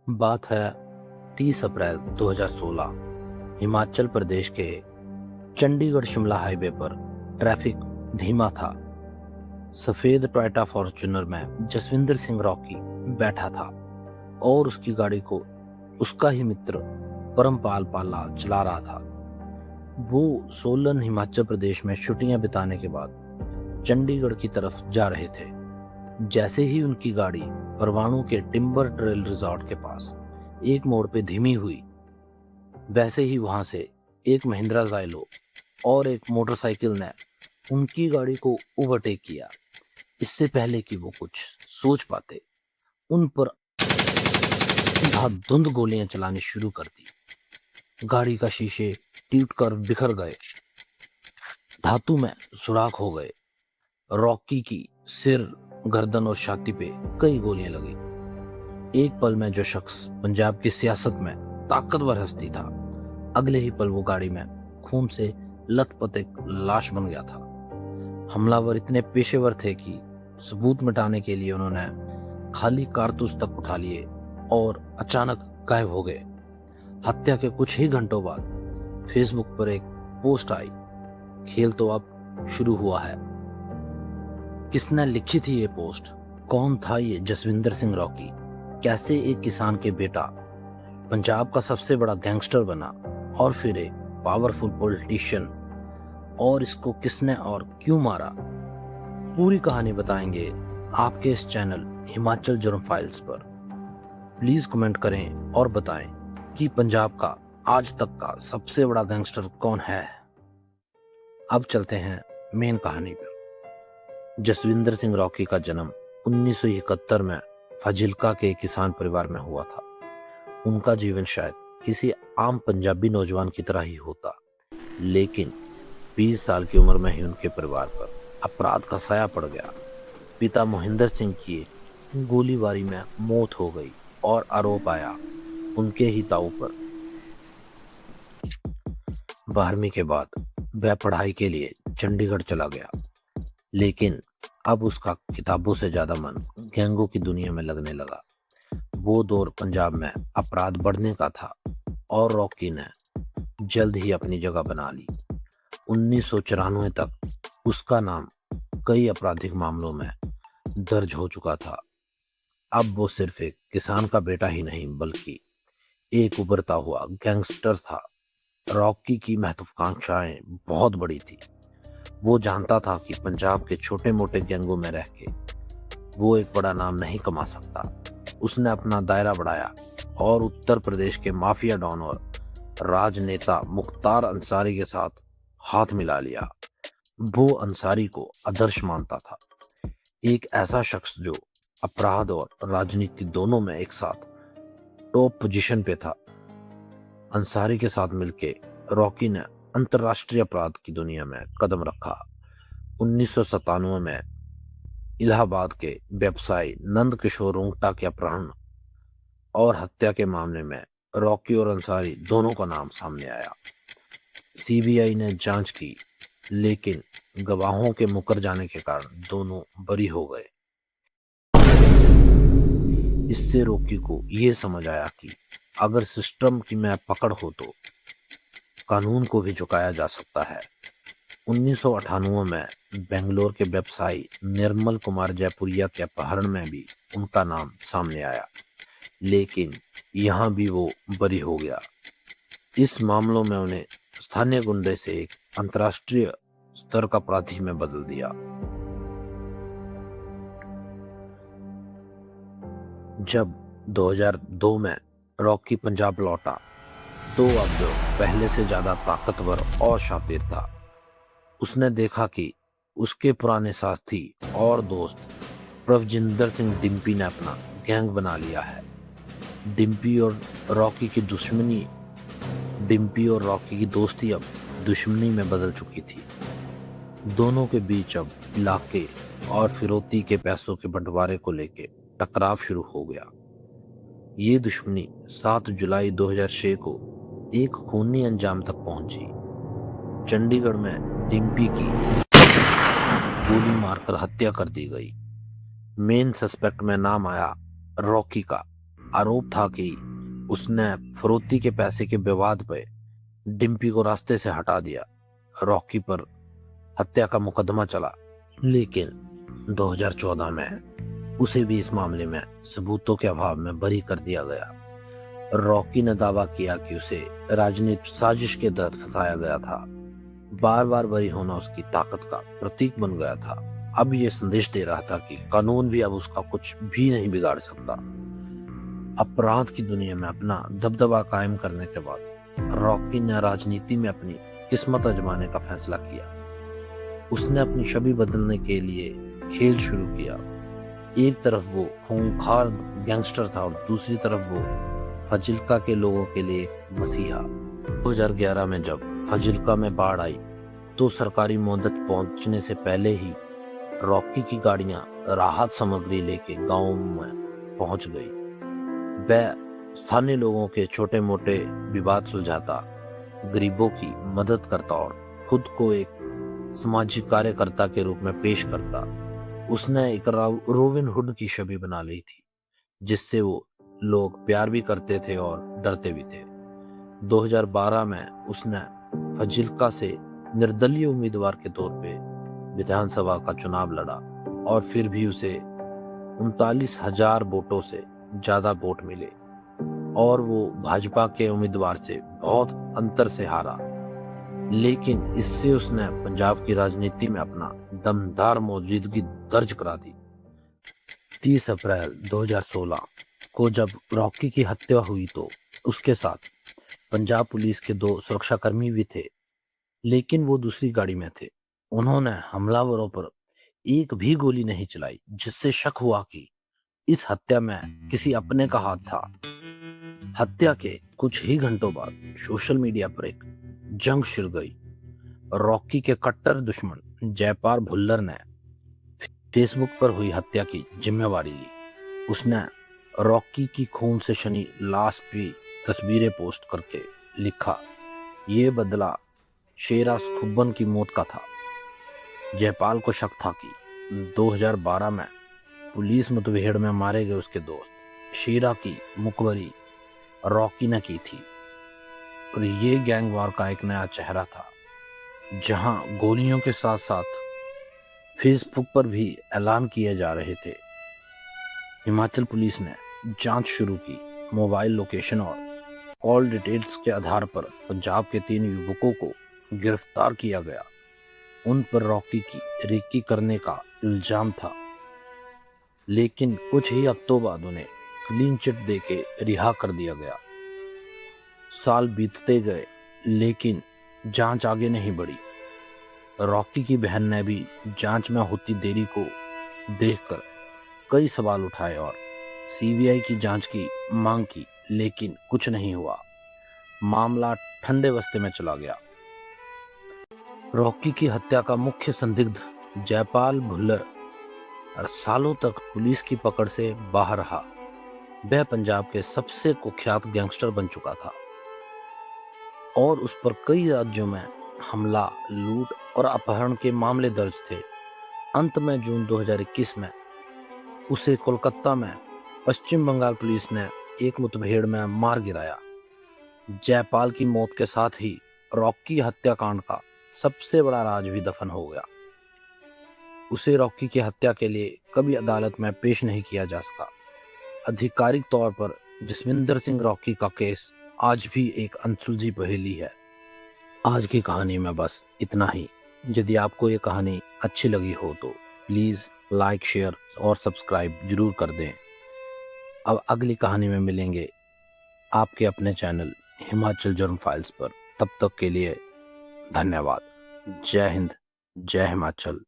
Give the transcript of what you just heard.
बात है 30 अप्रैल 2016। हिमाचल प्रदेश के चंडीगढ़ शिमला हाईवे पर ट्रैफिक धीमा था। सफेद टोयोटा फॉर्च्यूनर में जसविंदर सिंह रॉकी बैठा था और उसकी गाड़ी को उसका ही मित्र परमपाल पाला चला रहा था। वो सोलन हिमाचल प्रदेश में छुट्टियां बिताने के बाद चंडीगढ़ की तरफ जा रहे थे। जैसे ही उनकी गाड़ी परवाणु के टिम्बर ट्रेल रिजॉर्ट के पास एक मोड़ पे धीमी हुई, वैसे ही वहां से एक महिंद्रा जाइलो और एक मोटरसाइकिल ने उनकी गाड़ी को ओवरटेक किया। इससे पहले कि वो कुछ सोच पाते, उन पर अंधाधुंध गोलियां चलानी शुरू कर दी। गाड़ी का शीशे टूटकर बिखर गए, धातु में सुराख हो गए। रॉकी की सिर, गर्दन और छाती पे कई गोलियां लगी। एक पल में जो शख्स पंजाब की सियासत में ताकतवर हस्ती था, अगले ही पल वो गाड़ी में खून से लथपथ एक लाश बन गया था। हमलावर इतने पेशेवर थे कि सबूत मिटाने के लिए उन्होंने खाली कारतूस तक उठा लिए और अचानक गायब हो गए। हत्या के कुछ ही घंटों बाद फेसबुक पर एक पोस्ट आई, खेल तो अब शुरू हुआ है। किसने लिखी थी ये पोस्ट? कौन था ये जसविंदर सिंह रॉकी? कैसे एक किसान के बेटा पंजाब का सबसे बड़ा गैंगस्टर बना और फिर एक पावरफुल पॉलिटिशियन? और इसको किसने और क्यों मारा? पूरी कहानी बताएंगे आपके इस चैनल हिमाचल जुर्म फाइल्स पर। प्लीज कमेंट करें और बताएं कि पंजाब का आज तक का सबसे बड़ा गैंगस्टर कौन है। अब चलते हैं मेन कहानी पर। जसविंदर सिंह रॉकी का जन्म 1971 में फाजिल्का के एक किसान परिवार में हुआ था। उनका जीवन शायद किसी आम पंजाबी नौजवान की तरह ही होता, लेकिन 20 साल की उम्र में ही उनके परिवार पर अपराध का साया पड़ गया। पिता मोहिंदर सिंह की गोलीबारी में मौत हो गई और आरोप आया उनके ही ताऊ पर। 12वीं के बाद वह पढ़ाई के लिए चंडीगढ़ चला गया, लेकिन अब उसका किताबों से ज्यादा मन गैंगों की दुनिया में लगने लगा। वो दौर पंजाब में अपराध बढ़ने का था और रॉकी ने जल्द ही अपनी जगह बना ली। 1994 तक उसका नाम कई आपराधिक मामलों में दर्ज हो चुका था। अब वो सिर्फ एक किसान का बेटा ही नहीं, बल्कि एक उभरता हुआ गैंगस्टर था। रॉकी की महत्वाकांक्षाएं बहुत बड़ी थी। वो जानता था कि पंजाब के छोटे मोटे गैंगों में रह के वो एक बड़ा नाम नहीं कमा सकता। उसने अपना दायरा बढ़ाया और उत्तर प्रदेश के माफिया डॉन और राजनेता मुख्तार अंसारी के साथ हाथ मिला लिया। वो अंसारी को आदर्श मानता था, एक ऐसा शख्स जो अपराध और राजनीति दोनों में एक साथ टॉप पोजीशन पे था। अंसारी के साथ मिलके रॉकी ने अंतर्राष्ट्रीय अपराध की दुनिया में कदम रखा। 1997 में इलाहाबाद के व्यवसायी नंद किशोर रुंगटा के अपहरण और हत्या के मामले में रॉकी और अंसारी दोनों का नाम सामने आया। सीबीआई ने जांच की, लेकिन गवाहों के मुकर जाने के कारण दोनों बरी हो गए। इससे रॉकी को यह समझ आया कि अगर सिस्टम की में पकड़ हो तो कानून को भी झुकाया जा सकता है। 1998 में बेंगलोर के व्यवसायी निर्मल कुमार जयपुरिया के अपहरण में भी उनका नाम सामने आया, लेकिन यहाँ भी वो बरी हो गया। इस मामलों में उन्हें स्थानीय गुंडे से एक अंतर्राष्ट्रीय स्तर का अपराधी में बदल दिया। जब 2002 में रॉकी पंजाब लौटा तो अब जो पहले से ज्यादा ताकतवर और शातिर था। उसने देखा कि उसके पुराने साथी और दोस्त प्रभजिंदर सिंह डिम्पी ने अपना गैंग बना लिया है। डिम्पी और रॉकी की दोस्ती अब दुश्मनी में बदल चुकी थी। दोनों के बीच अब इलाके और फिरौती के पैसों के बंटवारे को लेकर टकराव शुरू हो गया। ये दुश्मनी 7 जुलाई 2006 को एक खूनी अंजाम तक पहुंची। चंडीगढ़ में डिम्पी की गोली मारकर हत्या कर दी गई। मेन सस्पेक्ट में नाम आया रॉकी का। आरोप था कि उसने फरोख्ती के पैसे के विवाद पे डिम्पी को रास्ते से हटा दिया। रॉकी पर हत्या का मुकदमा चला, लेकिन 2014 में उसे भी इस मामले में सबूतों के अभाव में बरी कर दिया गया। रॉकी ने दावा किया कि उसे राजनीतिक साजिश के तहत फंसाया गया था। बार बार बरी होना उसकी ताकत का प्रतीक बन गया था। अब ये संदेश दे रहा था कि कानून भी अब उसका कुछ भी नहीं बिगाड़ सकता। अपराध की दुनिया में अपना दबदबा कायम करने के बाद रॉकी ने राजनीति में अपनी किस्मत आजमाने का फैसला किया। उसने अपनी छवि बदलने के लिए खेल शुरू किया। एक तरफ वो खूंखार गैंगस्टर था और दूसरी तरफ वो फाजिल्का के लोगों के लिए मसीहा। 2011 में जब फाजिल्का में बाढ़ आई तो सरकारी मदद पहुंचने से पहले ही रॉकी की गाड़ियां राहत सामग्री लेके गांव में पहुंच गई। वह स्थानीय लोगों के छोटे मोटे विवाद सुलझाता, गरीबों की मदद करता और खुद को एक सामाजिक कार्यकर्ता के रूप में पेश करता। उसने एक रोबिन हुड की छवि बना ली थी, जिससे वो लोग प्यार भी करते थे और डरते भी थे। 2012 में उसने फाजिल्का से निर्दलीय उम्मीदवार के तौर पे विधानसभा का चुनाव लड़ा और फिर भी उसे 39,000 वोटों से ज्यादा वोट मिले और वो भाजपा के उम्मीदवार से बहुत अंतर से हारा। लेकिन इससे उसने पंजाब की राजनीति में अपना दमदार मौजूदगी दर्ज करा दी। 30 अप्रैल 2016 को जब रॉकी की हत्या हुई तो उसके साथ पंजाब पुलिस के 2 सुरक्षाकर्मी भी थे, लेकिन वो दूसरी गाड़ी में थे। उन्होंने हमलावरों पर एक भी गोली नहीं चलाई, जिससे शक हुआ कि इस हत्या में किसी अपने का हाथ था। हत्या के कुछ ही घंटों बाद सोशल मीडिया पर एक जंग छिड़ गई। रॉकी के कट्टर दुश्मन जयपाल भुल्लर ने फेसबुक पर हुई हत्या की जिम्मेवारी ली। उसने रॉकी की खून से सनी लाश की तस्वीरें पोस्ट करके लिखा, ये बदला शेरा खुब्बन की मौत का था। जयपाल को शक था कि 2012 में पुलिस मुठभेड़ में मारे गए उसके दोस्त शेरा की मुखबरी रॉकी ने की थी और ये गैंगवार का एक नया चेहरा था। जहां गोलियों के साथ साथ फेसबुक पर भी ऐलान किए जा रहे थे। हिमाचल पुलिस ने जांच शुरू की। मोबाइल लोकेशन और कॉल डिटेल्स के आधार पर पंजाब के 3 युवकों को गिरफ्तार किया गया। उन पर रॉकी की रेकी करने का इल्जाम था, लेकिन कुछ ही हफ्तों बाद उन्हें क्लीन चिट देके रिहा कर दिया गया। साल बीतते गए, लेकिन जांच आगे नहीं बढ़ी। रॉकी की बहन ने भी जांच में होती देरी को देखकर कई सवाल उठाए और सीबीआई की जांच की मांग की, लेकिन कुछ नहीं हुआ। मामला ठंडे बस्ते में चला गया। रॉकी की हत्या का मुख्य संदिग्ध जयपाल भुल्लर सालों तक पुलिस की पकड़ से बाहर रहा। वह पंजाब के सबसे कुख्यात गैंगस्टर बन चुका था और उस पर कई राज्यों में हमला, लूट और अपहरण के मामले दर्ज थे। अंत में जून 2021 में उसे कोलकाता में पश्चिम बंगाल पुलिस ने एक मुठभेड़ में मार गिराया। जयपाल की मौत के साथ ही रॉकी हत्याकांड का सबसे बड़ा राज भी दफन हो गया। उसे रॉकी की हत्या के लिए कभी अदालत में पेश नहीं किया जा सका। आधिकारिक तौर पर जसविंदर सिंह रॉकी का केस आज भी एक अनसुलझी पहेली है। आज की कहानी में बस इतना ही। यदि आपको ये कहानी अच्छी लगी हो तो प्लीज़ लाइक, शेयर और सब्सक्राइब जरूर कर दें। अब अगली कहानी में मिलेंगे आपके अपने चैनल हिमाचल जर्म फाइल्स पर। तब तक के लिए धन्यवाद। जय हिंद, जय हिमाचल।